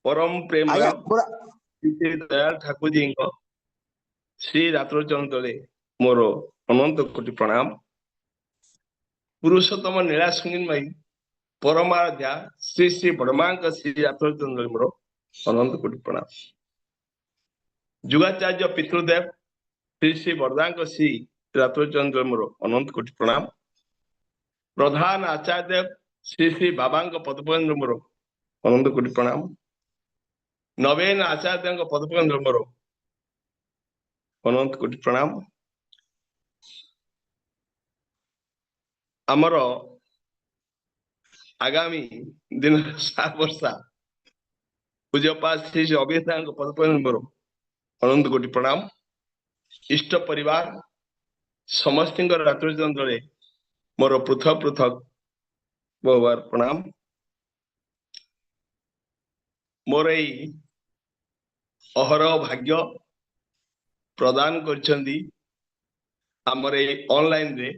परम प्रेमय आज्ञा पूरा श्री दयाल ठाकुर जी श्री रात्रोचरण तले मोर अनंत कोटि प्रणाम। पुरुषोत्तम नीला संगीनमयी परमाराध्या श्री श्री बड़मा श्री रात्रोचरण तले मोर अनंत कोटि प्रणाम। जुगाचार्य पितृदेव श्री श्री बरदा श्री रात्रोचरण तले मोर अनंत कोटि प्रणाम। प्रधान आचार्य देव श्री श्री बाबा पदपकेन्द्र मोर अनंत कोटि प्रणाम। नवीन आचार्य पदपकेन्द्र मोर अनंत कोटि प्रणाम। आमर आगामी दिन सात वर्षा पूज्यपाद श्री श्री अभिनेता पदपकेन्द्र मोर अनंत कोटि प्रणाम। इष्ट परिवार समस्त रात्रोचरण मोर पृथक पृथक बहुबार प्रणाम। मोर अहरह भाग्य प्रदान करछंदी आमर ऑनलाइन रे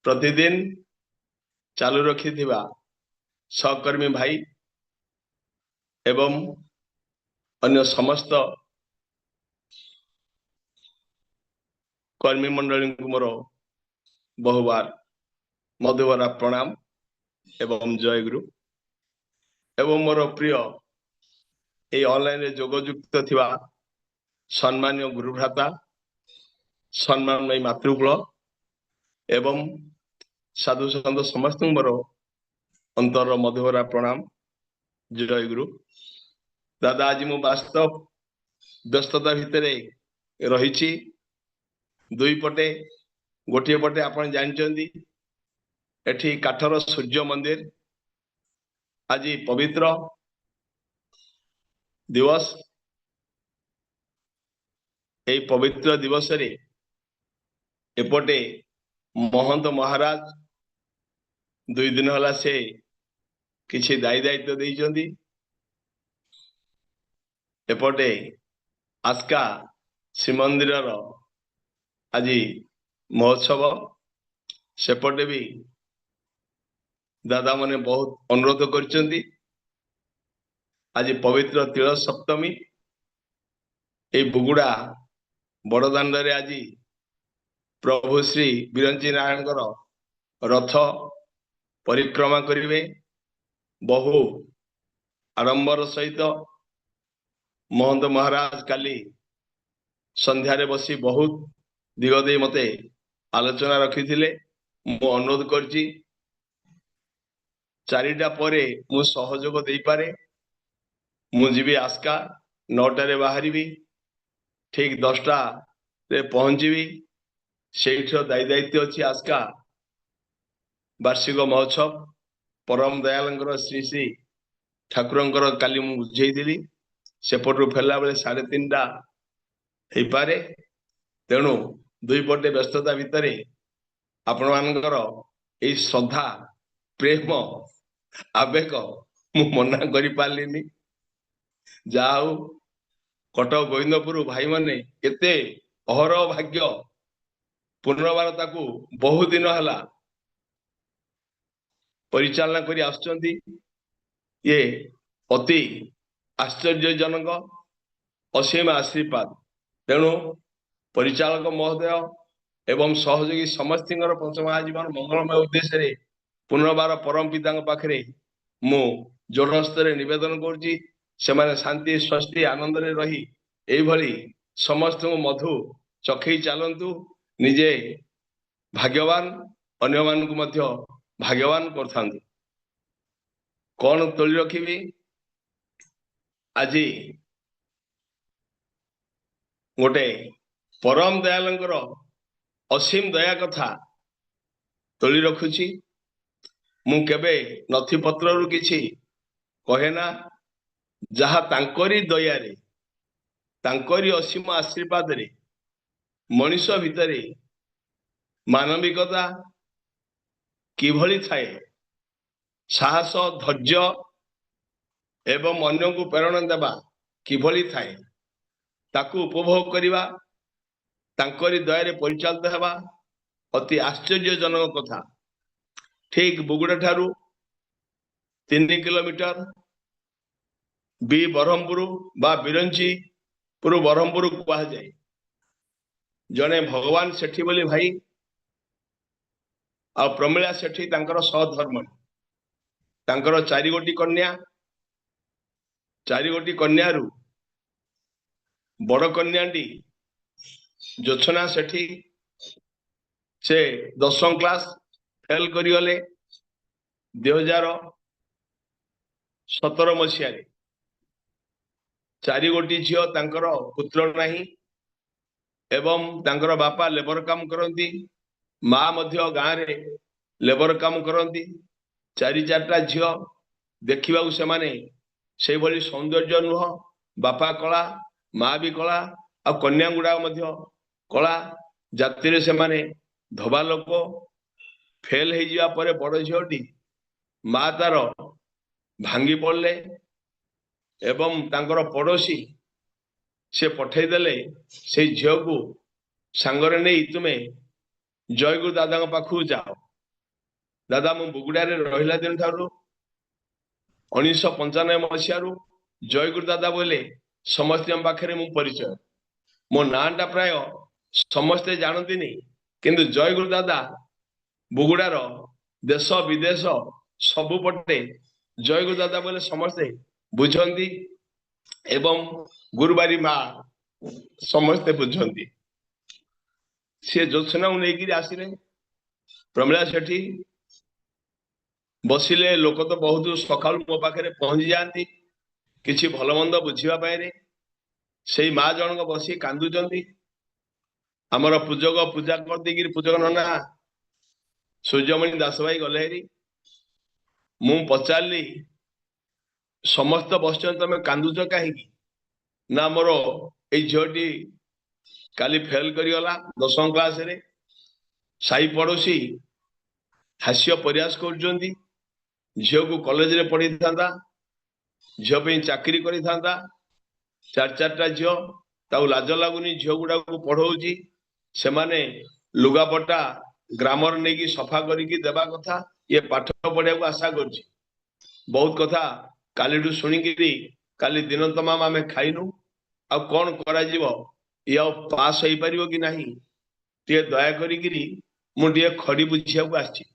प्रतिदिन चालू रखी सहकर्मी भाई एवं अन्य समस्त कर्मी मंडली को मोर बहुबार मधुबरा प्रणाम एवं जय गुरु। एवं मोर प्रिय ये ऑनलाइन रे जोगयुक्त थिबा सम्मान्य गुरुभ्राता सम्मानमयी मातृकुल एवं साधु सन्त समस्त मोर अंतर मधुबरा प्रणाम जय गुरु। दादा आज मु वास्तव व्यस्तता भितर रही दुई पटे गोटे पटे आपण जानचंदी एठी काठर सूर्य मंदिर आज पवित्र दिवस ए पवित्र दिवस रे एपटे महंत महाराज दुई दिन हला से किसी दायित्व देइचंदी। एपटे आस्का श्रीमंदिर आज महोत्सव सेपटे भी दादा माने बहुत अनुरोध करचंदी। आज पवित्र तिल सप्तमी ए बुगुड़ा बड़दाण्ड रे आज प्रभु श्री बिरंची नारायण रथ परिक्रमा करिवे बहु आडंबर सहित। महंत महाराज काली संध्यारे बसी बहुत दिगदे मते आलोचना रखी थिले। मु अनुरोध करची चारिटा परे मु सहयोग दे पारे मु जीवी आस्का 9टा रे बाहरिबी ठीक 10टा रे पहुंचीबी। सेठ दायित्व अच्छी आस्का वार्षिक महोत्सव परम दयालंकर श्री श्री ठाकुरंकर काली मु बुझेइदिली सेपटू फेरला बेले 3:30 हो पारे। तेणु दुई पटे व्यस्तता भितर आपण मानकर ए श्रद्धा प्रेम आवेग मु मना करि पारलिनी। जाऊ कटक गोविंदपुर भाई माने केते अहरह भाग्य पुनर्बार ताकू बहुत दिन हला परिचालना करी आसुचंदी। ये अति आश्चर्यजनक असीम आशीर्वाद। तेणु परिचालक महोदय एवं सहयोगी समस्त पंचमहाजीवन मंगलमय उद्देश्य रे पुनर्बार परम पिता पाखरे मु जोड़स्तर निवेदन करुच्ची से शांति स्वस्ति आनंद रे रही एभली समस्त मधु चखई चलतु निजे भाग्यवान अन्य मान को मध्य भाग्यवान कर कौन तोली रखी आज गोटे परम दयालंकर असीम दया कथा तोली रखुची। मु केबे नथि पत्र रु किछि कहेना जहा तांकरी दया रे तांकरी असीम आशीर्वाद रे मनुष्य भितरे मानविकता किभली थाए साहस धैर्य एवं अन्य को प्रेरणा देवा किभली थाए ताकू उपभोग करिवा तांकरी दया परिचालित हेबा अति आश्चर्यजनक कथा। ठीक बुगुड़ा ठारू 3 किलोमीटर बी ब्रह्मपुर बा बिरंचीपुर ब्रह्मपुर कह जाए जड़े भगवान सेठी बोली भाई आ प्रमिला सेठी तांकर सहधर्म तांकर चारि गोटी कन्या रु बड़ कन्याटी जोत्सना सेठी से 10वीं क्लास फेल करिगले 2017 मसीह चारि गोटी झील तांकर पुत्र नहीं एवं तांकर बापा लेबर काम करती माँ मध्य गाँव रे लेबर काम करती चारि चार्टा झील देखा से माने से भली सौंदर्य नुह बापा कला माँ भी कला आ कन्या गुड़ा कला जाति से माने धबा लोक फेल हो जावा परे बड़ झीलटी माँ तार भांगी पड़े एवं तांकर पड़ोसी से पठेदेले से झील को सांगरे नहीं तुम्हें जयगुरु दादा पाखु जाओ दादा मु बुगुड़ारे रहिला दिन ठारू 1995 मसीह जयगुरु दादा बोले समस्त पाखे मु परिचय मो नाटा प्राय समस्ते जानती नहीं किंतु जयगुरु दादा बुगुड़ार देश विदेश सबुपटे जयगुरु दादा बोले समस्ते बुझंती एवं गुरुबारी माँ समस्ते बुझंती सी ज्योत्सना नहीं आसिले प्रमिला सेठी बसिले लोक तो बहुत सका मो पाखे पहुंची जाती किसी भल मंद बुझापी से माँ जनक बसी कांदुंट आमर पूजक पूजा करदे पूजक नना सूर्यमणि दास भाई गले मु पचारि समस्त बस तुम कांदुच कहीं ना मोर झीलटी काली फेल करगला 10वीं क्लास रे साई पड़ोसी हास्य प्रयास कर झील को कॉलेज रे पढ़ी था झील चाकरी कर चार चार्टा झील लाज लगुनि झील गुड़ा को पढ़ाऊँगी से माने लुगापटा ग्रामर नहीं सफा करके देवा कथा ये पाठ पढ़ा को आशा कर बहुत कथा काली शुणिकी काली दिन तमाम आम खाइनु आ कौन करा ये पास हो पार कि नहीं टे दया करी मुझे खड़ी बुझा को आसी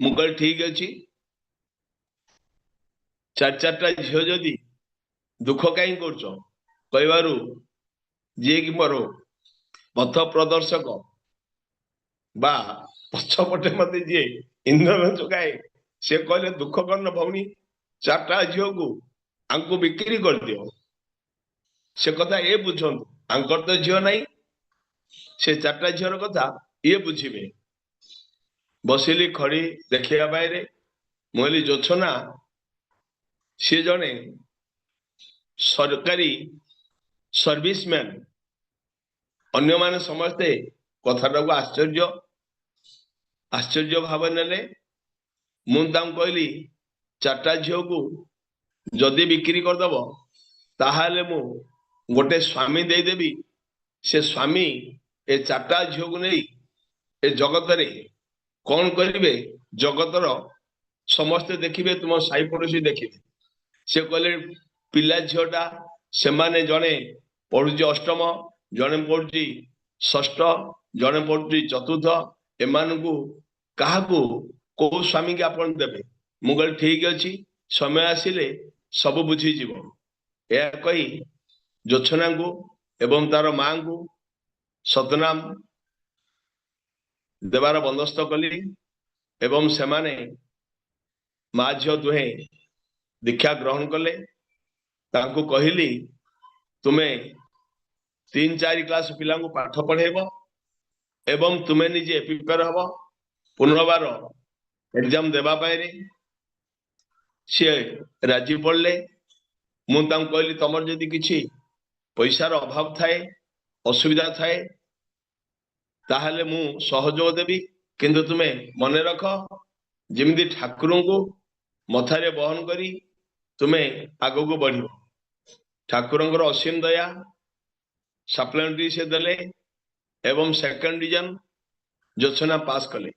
मुझे ठीक अच्छी चार चार्टा झील जदि दुख कहीं कर जी कि मोर पथ प्रदर्शक बा पछपटे मत जी इंधन चुकाए से कहले दुख करन भौणी चार्टा झील को आंको बिक्री कर दियो से कथा ये बुझंतु आंकर तो झील नहीं से चार्टा झील कथा ये बुझे बसिली खड़ी देखा पाए मुझे जोत्सना सी जने सरकारी सर्विसमैन अन्य माने समस्ते कथाटा को आश्चर्य भाव ने मुझे कहली चार्टा झील को जदि बिक्री करदेव ताहले मु गोटे स्वामी देदेवी से स्वामी ए चार्टा झील को नहीं ए जगत रे कौन करेंगे जगतर समस्ते देखिए तुम साई पड़ोसी देखिए से कहले पिला झीलटा से माने जड़े पढ़ुची अष्टम जड़े पढ़ुची षष्ठ जड़े पढ़ुची चतुर्थ एमान को क्या कौ स्वामी की आपन देवे मुझे ठीक अच्छी समय आसिले सब बुझीज यह कही जोत्सना को एवं तार माँ को सतनाम देवार बंदोबस्त कली एवं से माने माँ झील दुहे दीक्षा ग्रहण कले तांको कहली तुम्हें 3-4 क्लास पिला को पाठ पढ़ेब एवं तुम्हें निजे प्रिपेयर हम पुनर्बार एग्जाम देवा पाए सी राजी पड़े मुझे कहली तुम जदि किसी पैसार अभाव थाए असुविधा थाए ताहले मु सहयोग देवी किंतु तुम्हें मन रख जमी ठाकुर को मथारे बहन करी तुम्हें आग को बढ़ ठाकुर असीम दया सप्लीमेंट्री से देले एवं सेकंड डिवीजन जोत्सना पास कले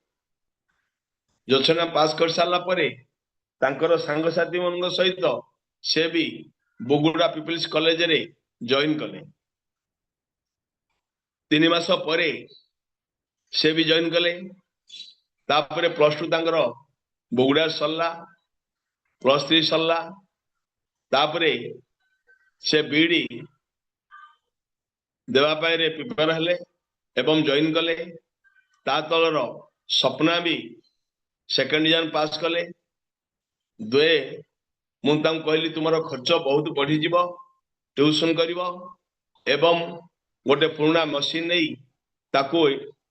जोत्सना पास कर सारा सांगसाथी मन सहित से भी बोगुड़ा पीपल्स कॉलेज रे जॉइन कले 3 मास परे से भी जॉइन कले तापरे +2 तांकर बोगुड़ा सरला +3 सरला तापरे से बीडी देवा पाए रे प्रिपेयर हले एवं जॉइन कले ता तलर सपना भी सेकंड डिवीजन पास कले दुए मुझे कहली तुम खर्च बहुत बढ़ी जीव ट्यूशन करिवो एवं गोटे पुराना मशीन नहीं ताको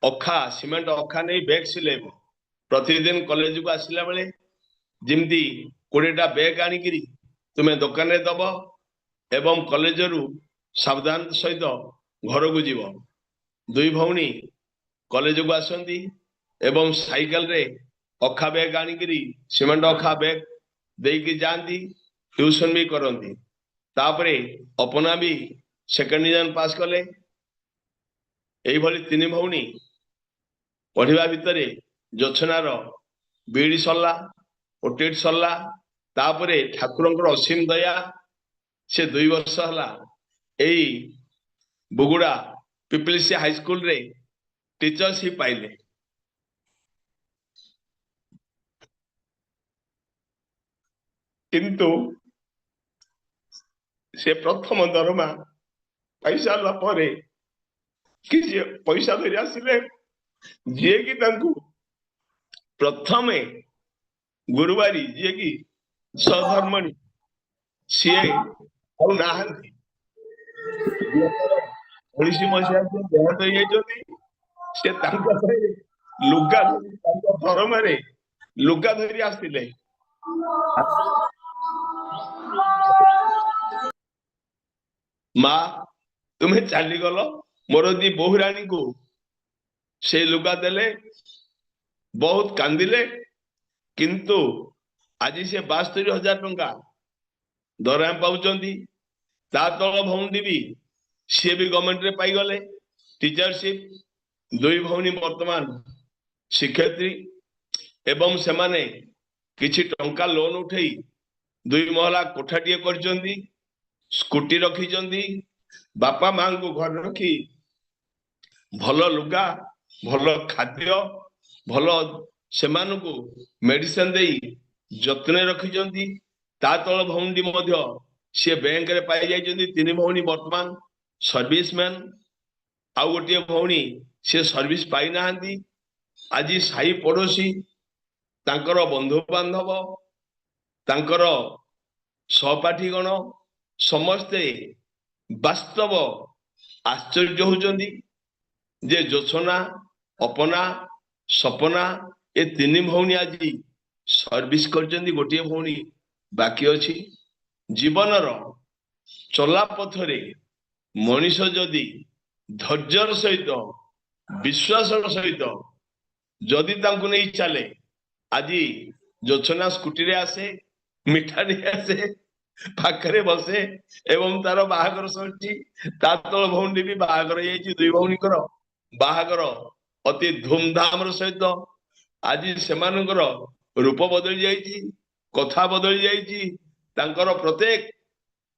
अखा सीमेंट अखा नहीं बैग सिलेब प्रतिदिन कॉलेज को आसला बेले जमती 20टा बैग आनिकी तुम्हें दुकान रे दब एवं कॉलेज रु सावधान सहित घर को जीव दुई भौणी कॉलेज को आसती एवं साइकेल रे अखा बैग आनिकी सीमेंट अखा बैग देकी जाती ट्यूशन भी करती तापरे अपना भी सेकंड डिवीजन पास कले यही भली 3 भौणी पढ़िबा भितर जोत्सनार बीडी सरला ओटेट सरला तापरे ठाकुरंकर असीम दया से 2 वर्ष हला एई बुगुड़ा पीपल्स हाई स्कूल रे टीचरशिप पाइले किंतु से प्रथम दरमा पैसा लापरे कि पैसा धरी आसिले जे कि तांकु प्रथमे गुरुवारी जे कि सधर्मणी सी नाहंती 19 मसीहा देहांत हो जाइछथि से तांका लुगा दरमा रे लुगा धरी आसिले माँ तुम्हें चली गल मोर दी बहुराणी को से लुगा देले बहुत कांदिले किंतु आज से 72,000 टंका दरमा पाउचंदी ता तल भौणी भी सी भी गवर्नमेंट रे पाई गले टीचरशिप 2 भौणी वर्तमान शिक्षयित्री एवं से माने किछि टंका लोन उठेई 2 महला कोठाटिए करचंदी स्कूटी रखी बापा मां को घर रखी भल लुगा भल खाद्य भल से मेडिसिन दे जत्न रखी ता तल भौणी सी बैंक रे पाई जाइछन्ती 3 भौणी वर्तमान सर्विसमैन आउ गोटे भौणी सी सर्विस पाई नाहंती आज साई पड़ोसी तांकर बंधु बांधव तांकर सहपाठीगण समस्ते वास्तव आश्चर्य होचंदी जे जोत्सना अपना सपना ए 3 भौणी आज सर्विस करचंदी गोटे भौणी बाकी अछि जीवनर चला पथरे मनीष जदि धैर्यर सहित विश्वासर सहित जदि तांकु नहीं चले आज जोत्सना स्कूटी रे आसे मिठा नहीं आसे पाखरे बसे एवं तार बाहागर सरची ता तल भौणी भी बाहागर होइछि 2 भौणीकर बाहागर अति धूमधाम सहित आज सेमानकर रूप बदली जाइछि कथा बदली जाइछि तांकर प्रत्येक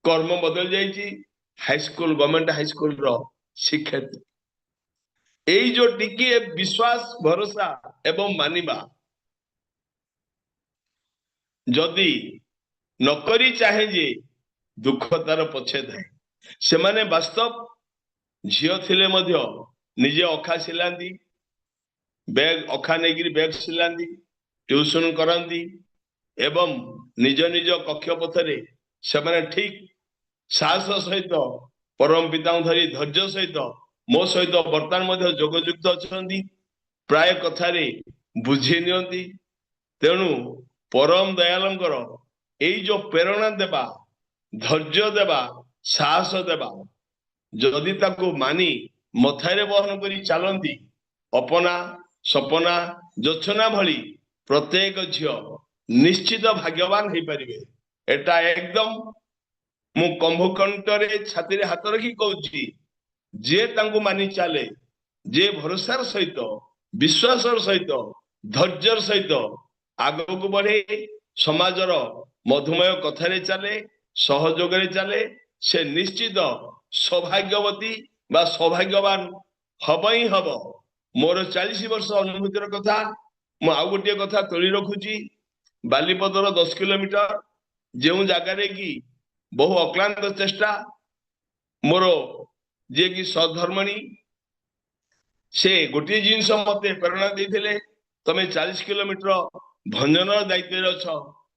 कर्म बदली जाइछि high school government high school रो शिक्षक एई जो टिकी विश्वास भरोसा एवं मानिबा जदि नकरी चाहे जे दुख तार पछे थाए से माने वास्तव झियो थिले मध्य निजे अखा सिलांदी बैग अखा नेगिरी बैग सिलांदी ट्यूशन करंदी एवं निज निज कक्ष पथरे से माने ठीक साहस सहित परम पिता धरी धैर्य सहित मो सहित वर्तमान मध्य जोगयुक्त अछंती प्राय कथारे बुझी नियंती तेणु परम दयालंकर एई जो प्रेरणा देबा धैर्य देबा साहस देबा जदि ताको मानी मथारे बहन करी चलती अपना सपना जोत्सना भली प्रत्येक झियो निश्चित भाग्यवान हो पारे एटा एकदम मु कंभकंठरे छाती रे हाथ रखी कहूची जे तांको मानी चले जे भरोसार सहित विश्वासर सहित धैर्यर सहित आगो को बढ़े समाजर मधुमेह कथारे चले सहयोग चले से निश्चित सौभाग्यवती बा सौभाग्यवान हम ही हम। मोर 40 वर्ष अनुभूतिर कथा मु आउ गोटे कथा तोली रखुची। बालीपदर 10 किलोमीटर जो जगार कि बहु अक्लांत चेष्टा मोर जे कि सधर्मणी से गोटे जिनस मत प्रेरणा देते तमे 40 किलोमीटर भंजन दायित्व अछ।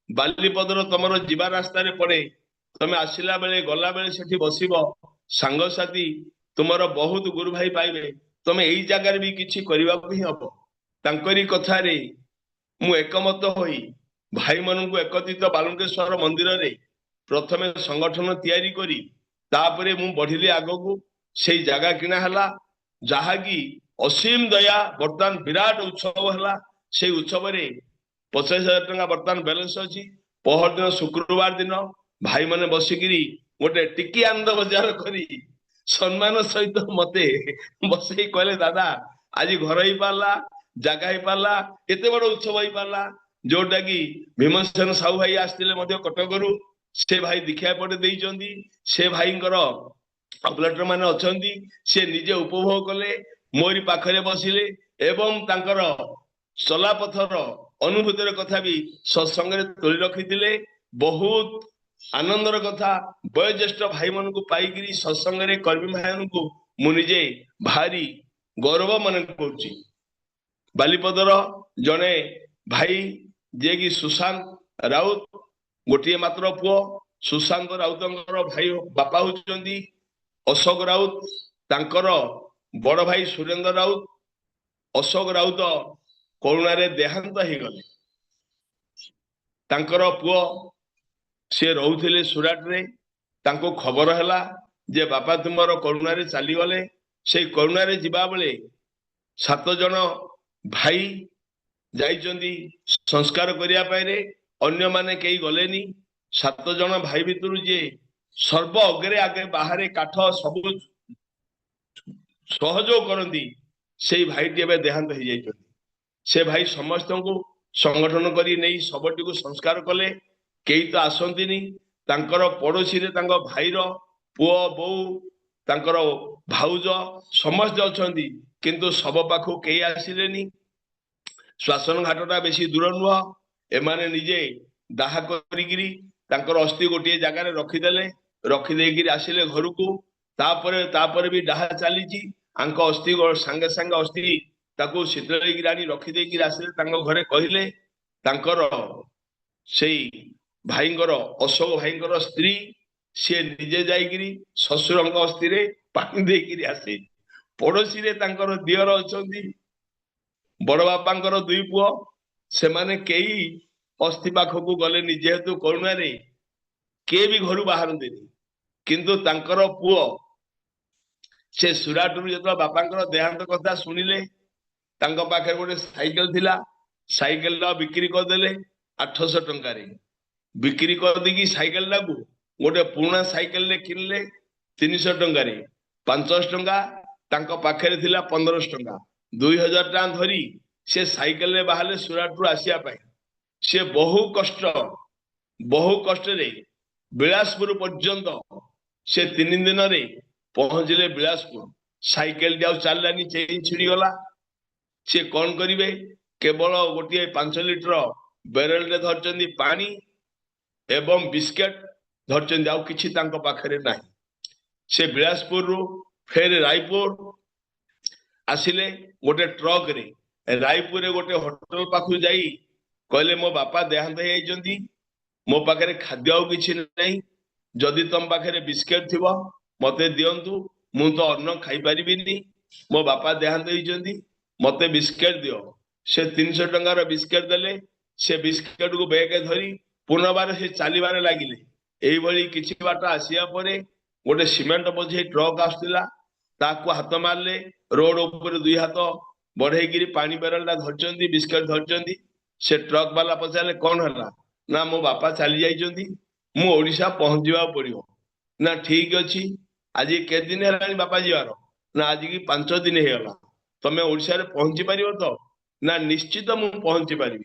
बालीपदर तुम जीवा रास्ता पड़े तमे आसला बेले गला बेले सेठी बसिब सांगसाथी तुमर बहुत गुरु भाई पाइबे तमे एई जगार भी किछि करबा ही हम। तांकरी कथारे मु एकमत होई भाई मनकु एकत्रित बालुकेश्वर मंदिर रे प्रथमे संगठन तैयारी करी तापरे मु बढ़िले आगकू से जगह किना हला जहा कि असीम दया बर्तमान विराट उत्सव हला। से उत्सव रे 50,000 टंका बर्तमान बैलेंस अच्छी। पहर दिन शुक्रवार दिन भाई माने बसिकी गोटे टिकी आनंद बजार करी सम्मान सहित मते बसई कहले दादा आज घर ही पाला जगह ही पाला एते बड़ उत्सव ही पाला जोटा कि भीमसेन साहू भाई आसते कटक से भाई दीक्षा पटे देइचंदी से भाई ऑपरेटर माने अछंती से निजे उपभोग कले मोरी पाखरे बसिले एवं तांकर चलापथर अनुभूतिर कथा भी सत्संग तोली रखी बहुत आनंदर कथा। वयोज्येष्ठ भाई मान को पाई सत्संग कर्मी भाई को मुझे भारी गौरव मन करुच्ची। बालीपदर जड़े भाई जे कि सुशांत राउत गोटे मात्र पुओ सुशांत राउत भाई बापा होती अशोक राउत तांकर बड़ भाई सुरेंद्र राउत अशोक राउत करुणा रे देहांत हो गले। तांकर पुओ से रोते सुराट रे तांको खबर है जे बापा तुमर करुणा रे चली गले। से करुणा रे जिबा बेले 7 जन भाई जाइचंदी संस्कार करिया पाइरे अन्य माने कई गलेनी। 7 जन भाई भितर जे सर्व अग्रे आगे बाहर काठ सब सहयोग करती से भाई देहांत हो जाइछंती। से भाई समस्त को संगठन करी नहीं सबटी को संस्कार कले कई तो आसंतीनी तांकर पड़ोसी रे तांकर भाईर पुओ बो तांकर भाउज समस्त अछंती किंतु सब पाखु कई आसिलेनी। श्वासन घाटटा बेसी दूर नुह एमाने निजे दाह करिगिरी तांकर अस्थि गोटे जगार रखिदेले रखिदेकिरी आसिले घर को तापरे भी डाहा चली आंक अस्थि सांगे सांगे अस्थि ताको शीतल राणी रखिदेकिरी आसिले तांको घरे कहले तांकर सेई भाईंकर अशोक भाईंकर स्त्री सी निजे जाइकिरी ससुर अस्थि रे पानी देकिरी आसे। पड़ोसी रे तांकर दियर अछंती बड़ बापांकर 2 पुओ से माने कई अस्थि पाखक गले जेहेतु करुणा रे के भी घर बाहरती किंतु तांकर पुओ से सुराटू जो बापांकर देहांत कथा शुणिले तांको पाखे गोटे साइकेल थिला साइकेल बिक्री करदेले 800 टंका बिक्री कर देकी साइकेल टाकू गोटे पुराना साइकेल रे किनले 300 टंका 500 टंका तांको पाखे थिला 1500 टंका 2000 टंका धरी से साइकेल रे बाहले सुराट आसिया पाए से बहु कष्ट रे बिलासपुर पर्यंत से 3 दिन रे पहुंचले। बिलासपुर साइकेल टी चललानी चेन छिड़ी गला से कौन करिवे केवल गोटे 5 लिटर बेरेल रे धरचंदी पानी एवं बिस्केट धरचंदी आउ किछि तांको पाखरे नाही। से बिलासपुर रु फेर रायपुर आसिले गोटे ट्रक रे रायपुर रे गोटे होटल पाखु जाई कहले मो बापा देहांत होइचंदी मो पाखरे खाद्य आउ किछि नाही जदि तम पाखरे बिस्केट थिबो मते दियंतु मु तो अन्न खाई परिबिनी मो बापा देहांत होइचंदी मते बिस्केट दियो। से 300 टंकार बिस्केट देले से बिस्केट को बैग धरी पुनर्बार से चलीबार लगिले। एई भली किछि बाट आसिया परे गोटे सीमेंट बोझे ट्रक आसुला ताकू हाथ मारले रोड ऊपर 2 हाथ बढ़ेगिरी पानी बेरलटा धरचंदी बिस्केट धरचंदी। से ट्रक वाला पचारे कौन है ना मो बापा चली जाइचंदी मु ओडिशा पहुंचवा पड़ियो ना ठीक अच्छी आज के दिन है बापा जीवार ना आज की 5 दिन होगा तमें ओडिशा रे पहुंची पार तो ना निश्चित मु पहुंची पारि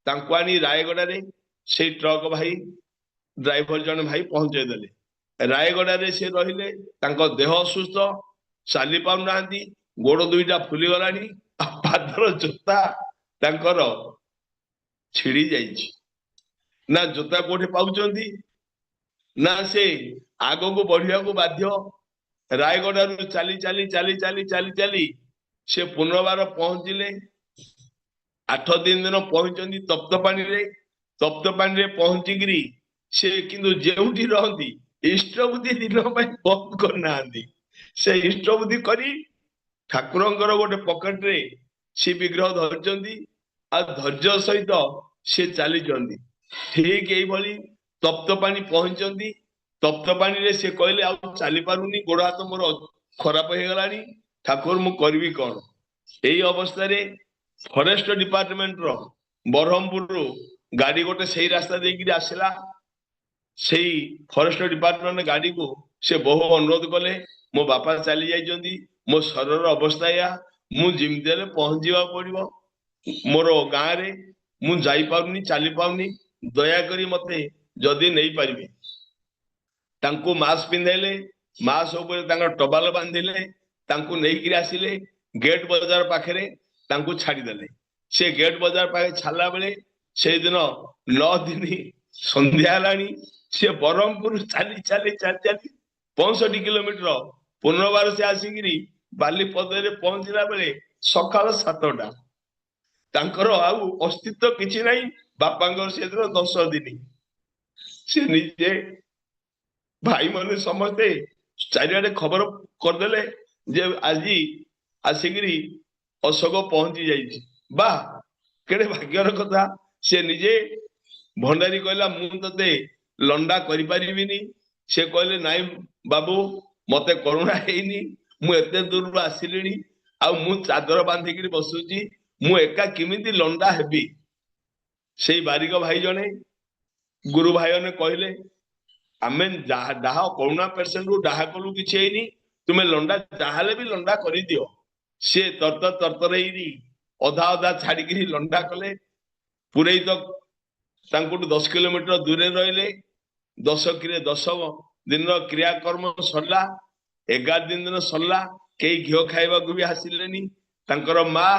तांको आनी रायगड़ा रे से ट्रक भाई ड्राइवर जन भाई पहुंचे देले रायगड़ा से रहिले देह असुस्थ चली पाना गोड़ दुईटा फुली गलानी पादर जोता छिड़ी जाइछि ना जोता कोठे पाउचंदी ना से आगो को बढ़िया को बाध्य रायगड़ा चली चली चली चली चली चली से पुनर्बार पहुंचले 8 दिन पहुंचती तप्तपाणी रे तप्तपाणी रे पहुंचिकी से किंतु जेउठी रहती इष्टबुद्धि दिन बंद करना से इष्टबुद्धि करी ठाकुरंकर गोटे पकेट रे सी विग्रह धरचंदी आ धैर्य सहित से चली ठीक यही तप्तपाणी पहुंचती तप्तपाणी रे से कहले आ चली पारुनी गोड़ हाथ मोर खराब हो गलानी ठाकुर मु करबी कौन यही अवस्था रे फॉरेस्ट डिपार्टमेंट रो बरहमपुर गाड़ी गोटे सही रास्ता देकी आसला से फॉरेस्ट डिपार्टमेंट गाड़ी को से बहु अनुरोध कले मो बापा चली जाइछंती मो शरीर अवस्था या मु जिमती पहुंचा पड़ो मोर गाँव रे मु जाई पारुनी चली पारुनी दया करी मते जदि नहीं पारिबे तांको मास्क पिंधाइले मास्क ऊपर टबाल बांधिले तांको नहीं आसिले गेट बाजार पाखे तांको छाड़ीदेले से गेट बाजार पाखे छाड़ा बेले से दिन 9 दिन संध्या हेलानी से बरहमपुर चली चली चली चली 65 किलोमीटर पुनर्बार से आसिकी बालीपदे पहुंचला बेले सकाल 7टा तांकर आउ अस्तित्व किछि नहीं बापा से 10 दिन से निजे भाई माने समझते चारिआडे खबर करदेले जे आज आसिकी अशोक पहुंची जाइए बा केड़े भाग्यर कथा से निजे भंडारी कहला मु तते लंडा करि परिबिनी से कहले नाई बाबू मते करुणा हेनी मु एते दूर आसिलिनी आ मु चादर बांधिकी बसुची मु एका किमिति लंडा हेबी से बारिक भाई जने गुरु भाई ने कहले आमे डाह कोरोना पेसेंट को डाह कलु कि तुम्हें लंडा जाहले भी लंडा कर दियो सी तरतर अधा अधा छाड़ी लंडा कले पूरे तो 10 किलोमीटर दूर रहिले 10 दिन क्रियाकर्म सरला 11 दिन सरला कई घी खाइबा भी आसिलेनी तांकर माँ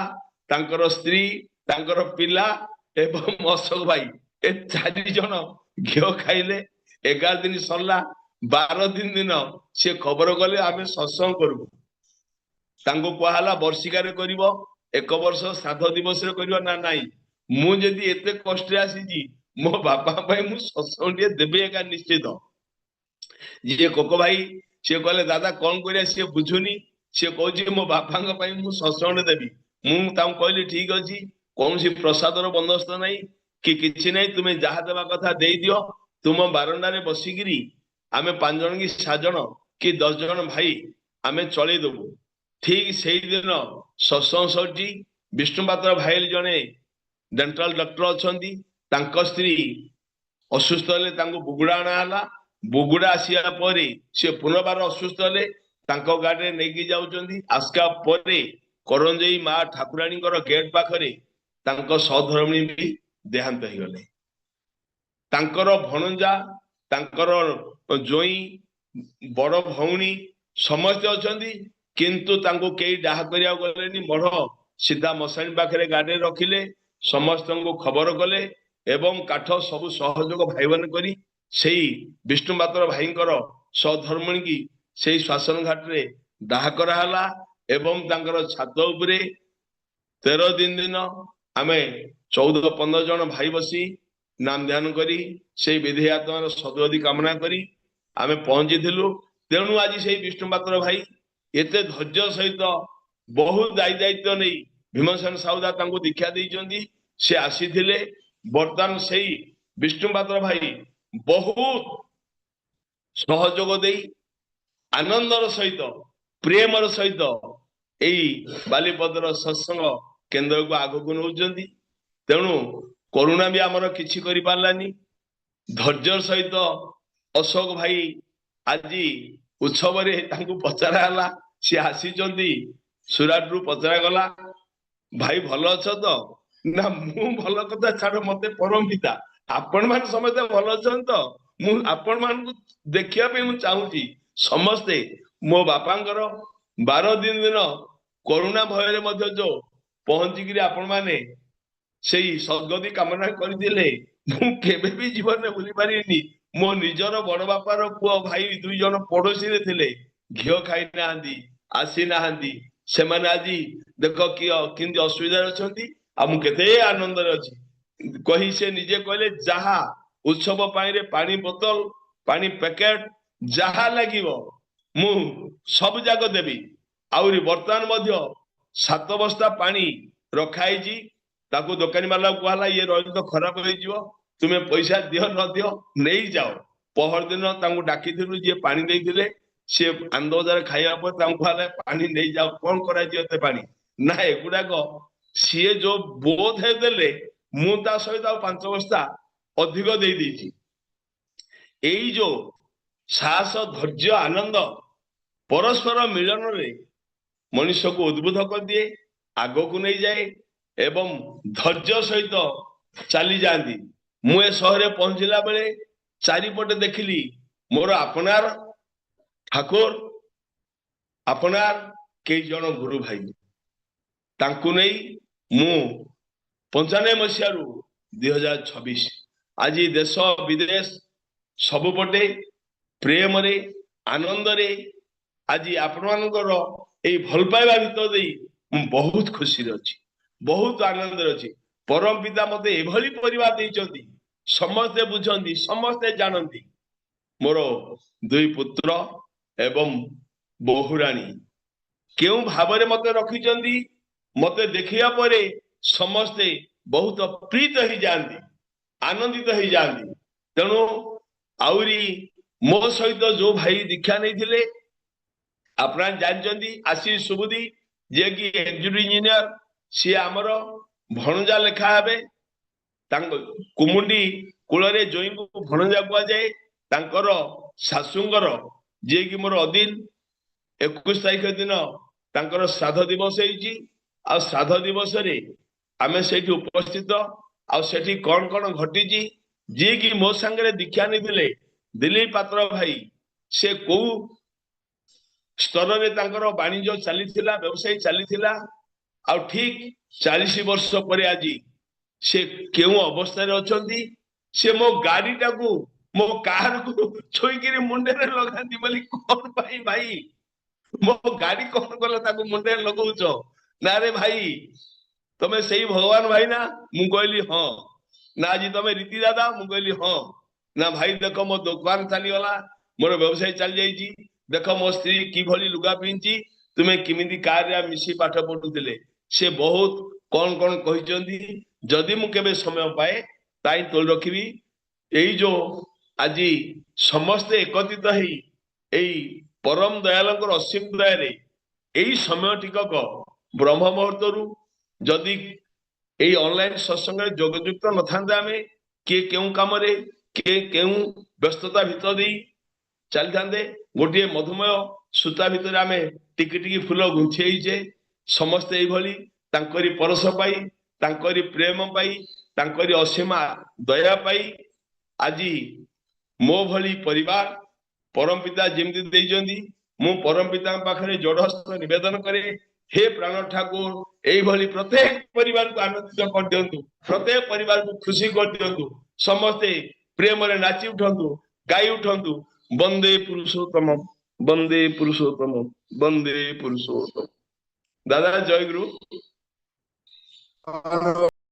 तांकर स्त्री तांकर पिला एवं अशोक भाई ए 4 जन घी खाइले 11 दिन सरला 12 दिन से खबर गले आमे सत्संग करू तांको कहला वर्षिकार करिवो 1 वर्ष श्राद्ध दिवस रे करिवो ना नाई मु जदी एते कष्ट आसी मो बापा भाई मु सत्संग देबे एका निश्चित ये कोको भाई से कहले दादा कौन करिया से बुझुनी से कहछि मो बापा भाई मु सत्संग देबी मु ताऊ कहली ठीक अछि कौन सी प्रसादर बंदोबस्त नहीं कि किछि नहीं तुम्हें जहा देवा कथा दे दियो तुम बारंडा रे बसिकी आमे 5 जन की 7 जन कि 10 जन भाई आमे चले देबू ठीक से दिन सत्संग सरजी विष्णुपात्र भाई जने डेंटाल डॉक्टर अच्छी स्त्री असुस्थ हेले बुगुड़ा अणाला बुगुड़ा आसिया परे से पुनर्बार असुस्थ हेले गाड़ी नहीं जाऊँगी आसका परे करंजई माँ ठाकुराणी गेट पाखरे सहधर्मिणी भी देहांत हो गले तांकर भणजा तांकर जोई बड़ भौणी समस्त अच्छी किंतु तांको कई डाह करिया गलेनी मढ़ सीधा मशाणी पाखे गाड़ी रखिले समस्त को खबर कले एवं काठ सब सहयोग भाई मान करी विष्णुपात्र भाई सहधर्मिणी की से श्वासन घाट रे दाह कराला एवं तांकर छात उपरे 13 दिन आमे 14-15 जन भाई बसी नाम ध्यान करी से विधि आत्मार सदगति कामना करी आमे पहुंची तेणु आज से विष्णुपात्र भाई एते धैर्य सहित बहुत दायित्व नहीं भीमसेन साउदा दीक्षा देइचंदी से आसीथिले बर्तमान से विष्णुपात्र भाई बहुत सहयोग दे आनंदर सहित प्रेमर सहित यही बालीपदर सत्संग केन्द्र को आग को नौकरी तेणु करुणा भी आमर किछि करि पारलानी धैर्य सहित अशोक भाई आज उत्सव रे तांको पचरा हला सी आसी सुराट रु पचरा गला भाई भल अछ तो ना मु भल कथा छाड़ मते परम पिता आपण मान समस्त भल अछन तो ମୁଁ ଆପଣ ମାନଙ୍କୁ ଦେଖିବା ପାଇଁ ମୁଁ ଚାହୁଁଛି ସମସ୍ତେ ମୋ ବାପାଙ୍କର 12 ଦିନ କରୋନା ଭୟରେ ମଧ୍ୟ ଯୋଉ ପହଞ୍ଚିକିରି ଆପଣ ମାନେ ସେଇ ସଦ୍ଗତି କାମନା କରିଥିଲେ ମୁଁ କେବେ ବି ଜୀବନରେ ଭୁଲି ପାରିବିନି। ମୋ ନିଜର ବଡ ବାପାର ପୁଅ ଭାଇ 2 ଜଣ ପଡୋଶୀରେ ଥିଲେ, ଘିଅ ଖାଇ ନାହାନ୍ତି, ଆସିନାହାନ୍ତି। ସେମାନେ ଆଜି ଦେଖ କେମିତି ଅସୁବିଧାରେ ଅଛନ୍ତି, ଆଉ ମୁଁ କେତେ ଆନନ୍ଦରେ ଅଛି କହି ସେ ନିଜେ କହିଲେ ଯାହା ଉତ୍ସବ ପାଇଁରେ ପାଣି ବୋତଲ, ପାଣି ପ୍ୟାକେଟ ଯାହା ଲାଗିବ ମୁଁ ସବୁ ଯାକ ଦେବି। ଆହୁରି ବର୍ତ୍ତମାନ ମଧ୍ୟ 7 ବସ୍ତା ପାଣି ରଖା ହେଇଛି। ତାକୁ ଦୋକାନୀ ବାଲା କୁହାଲା ଇଏ ରହିଲେ ତ ଖରାପ ହେଇଯିବ, ତୁମେ ପଇସା ଦିଅ ନ ଦିଅ ନେଇଯାଅ। ପହରଦିନ ତାଙ୍କୁ ଡାକିଥିଲୁ, ଯିଏ ପାଣି ଦେଇଥିଲେ ସେ ଆନ୍ଦୋଳନରେ ଖାଇବା ପରେ ତାଙ୍କୁ କୁହାଲା ପାଣି ନେଇଯାଅ। କଣ କରାଯିବ ଏତେ ପାଣି? ନା ଏଗୁଡାକ ସିଏ ଯୋଉ ବୋଧ ଦେଲେ ମୁଁ ତା ସହିତ ଆଉ 5 ବସ୍ତା ଅଧିକ ଦେଇଦେଇଛି। ଏଇ ଯୋଉ ସାହସ, ଧୈର୍ଯ୍ୟ, ଆନନ୍ଦ ପରସ୍ପର ମିଳନରେ ମଣିଷକୁ ଉଦ୍ବୁଦ୍ଧ କରିଦିଏ, ଆଗକୁ ନେଇଯାଏ ଏବଂ ଧୈର୍ଯ୍ୟ ସହିତ ଚାଲିଯାଆନ୍ତି। ମୁଁ ଏ ସହରରେ ପହଞ୍ଚିଲା ବେଳେ ଚାରିପଟେ ଦେଖିଲି ମୋର ଆପଣାର ଠାକୁର, ଆପଣାର କେଇ ଜଣ ଗୁରୁ ଭାଇ। ତାଙ୍କୁ ନେଇ ମୁଁ 95 ମସିହାରୁ 2026 ଆଜି ଦେଶ ବିଦେଶ ସବୁପଟେ ପ୍ରେମରେ, ଆନନ୍ଦରେ ଆଜି ଆପଣମାନଙ୍କର ଏଇ ଭଲ ପାଇବା ଭିତରେ ଦେଇ ମୁଁ ବହୁତ ଖୁସିରେ ଅଛି, ବହୁତ ଆନନ୍ଦରେ ଅଛି। ପରମ ପିତା ମତେ ଏଭଳି ପରିବାର ଦେଇଛନ୍ତି, ସମସ୍ତେ ବୁଝନ୍ତି, ସମସ୍ତେ ଜାଣନ୍ତି। ମୋର 2 ପୁତ୍ର ଏବଂ ବୋହୁରାଣୀ କେଉଁ ଭାବରେ ମତେ ରଖିଛନ୍ତି, ମତେ ଦେଖିବା ପରେ ସମସ୍ତେ ବହୁତ ପ୍ରୀତ ହେଇଯାଆନ୍ତି, ଆନନ୍ଦିତ ହେଇଯାଆନ୍ତି। ତେଣୁ ଆହୁରି ମୋ ସହିତ ଯୋଉ ଭାଇ ଦୀକ୍ଷା ନେଇଥିଲେ ଆପଣ ଜାଣିଛନ୍ତି ଆଶିଷ ସୁବୁଦ୍ଧି, ଯିଏକି ଏକ୍ଜିକ୍ୟୁଟିଭ ଇଞ୍ଜିନିୟର, ସିଏ ଆମର ଭଣଜା ଲେଖା ହେବେ। ତାଙ୍କ କୁମୁଣ୍ଡି କୂଳରେ ଜୋଇଁଙ୍କୁ ଭଣଜା କୁହାଯାଏ। ତାଙ୍କର ଶାଶୁଙ୍କର ଯିଏକି ମୋର ଅଦିନ 21 ତାରିଖ ଦିନ ତାଙ୍କର ଶ୍ରାଦ୍ଧ ଦିବସ ହେଇଛି। ଆଉ ଶ୍ରାଦ୍ଧ ଦିବସରେ ଆମେ ସେଇଠି ଉପସ୍ଥିତ। ଆଉ ସେଠି କଣ କଣ ଘଟିଛି, ଯିଏକି ମୋ ସାଙ୍ଗରେ ଦୀକ୍ଷା ନେଇଥିଲେ ଦିଲ୍ଲୀପ ପାତ୍ର ଭାଇ, ସେ କୋଉ ସ୍ତରରେ ତାଙ୍କର ବାଣିଜ୍ୟ ଚାଲିଥିଲା, ବ୍ୟବସାୟ ଚାଲିଥିଲା, ଆଉ ଠିକ 40 ବର୍ଷ ପରେ ଆଜି ସେ କେଉଁ ଅବସ୍ଥାରେ ଅଛନ୍ତି। ସେ ମୋ ଗାଡିଟାକୁ, ମୋ କାରକୁ ଛୁଇଁକିରି ମୁଣ୍ଡରେ ଲଗାନ୍ତି ବୋଲି କଣ ପାଇଁ ଭାଇ? ମୋ ଗାଡି କଣ କଲେ ତାକୁ ମୁଣ୍ଡରେ ଲଗଉଛ? ନା ରେ ଭାଇ ତମେ ସେଇ ଭଗବାନ ଭାଇ ନା? ମୁଁ କହିଲି ହଁ। ନା ଆଜି ତମେ ରୀତି ଦାଦା? ମୁଁ କହିଲି ହଁ। ନା ଭାଇ ଦେଖ ମୋ ଦୋକାନ ଚାଲିଗଲା, ମୋର ବ୍ୟବସାୟ ଚାଲି ଯାଇଛି, ଦେଖ ମୋ ସ୍ତ୍ରୀ କିଭଳି ଲୁଗା ପିନ୍ଧି, ତୁମେ କେମିତି କାରରେ ମିଶି ପାଠ ପଢୁଥିଲେ। ସେ ବହୁତ କଣ କଣ କହିଛନ୍ତି, ଯଦି ମୁଁ କେବେ ସମୟ ପାଏ ତାଇ ତୋଳି ରଖିବି। ଏଇ ଯୋଉ ଆଜି ସମସ୍ତେ ଏକତ୍ରିତ ହେଇ ଏଇ ପରମ ଦୟାଳଙ୍କର ଅସୀମ ଦୟାରେ ଏଇ ସମୟ ଟିକକ ବ୍ରହ୍ମ ମୁହୂର୍ତ୍ତରୁ ଯଦି ଏଇ ଅନଲାଇନ ସତ୍ସଙ୍ଗରେ ଯୋଗଯୁକ୍ତ ନଥାନ୍ତେ, ଆମେ କିଏ କେଉଁ କାମରେ, କିଏ କେଉଁ ବ୍ୟସ୍ତତା ଭିତରେ ଦେଇ ଚାଲିଥାନ୍ତେ, ଗୋଟିଏ ମଧୁମୟ ସୂତା ଭିତରେ ଆମେ ଟିକି ଟିକି ଫୁଲ ଗୁନ୍ଥି ହେଇଛେ। ସମସ୍ତେ ଏଇଭଳି ତାଙ୍କରି ପରଶ ପାଇ, ତାଙ୍କରି ପ୍ରେମ ପାଇ, ତାଙ୍କରି ଅସୀମା ଦୟା ପାଇ ଆଜି ମୋ ଭଳି ପରିବାର ପରମ ପିତା ଯେମିତି ଦେଇଛନ୍ତି, ମୁଁ ପରମ ପିତାଙ୍କ ପାଖରେ ଯୋଡହସ୍ତ ନିବେଦନ କରେ, ହେ ପ୍ରାଣ ଠାକୁର এইଭଳି ପ୍ରତ୍ୟେକ ପରିବାରକୁ ଆନନ୍ଦିତ କରିଦିଅନ୍ତୁ, ପ୍ରତ୍ୟେକ ପରିବାରକୁ ଖୁସି କରିଦିଅନ୍ତୁ। ସମସ୍ତେ ପ୍ରେମରେ ନାଚି ଉଠନ୍ତୁ, ଗାଇ ଉଠନ୍ତୁ, ବନ୍ଦେ ପୁରୁଷୋତ୍ତମ, ବନ୍ଦେ ପୁରୁଷୋତ୍ତମ, ବନ୍ଦେ ପୁରୁଷୋତ୍ତମ। ଦାଦା ଜୟ ଗୁରୁ।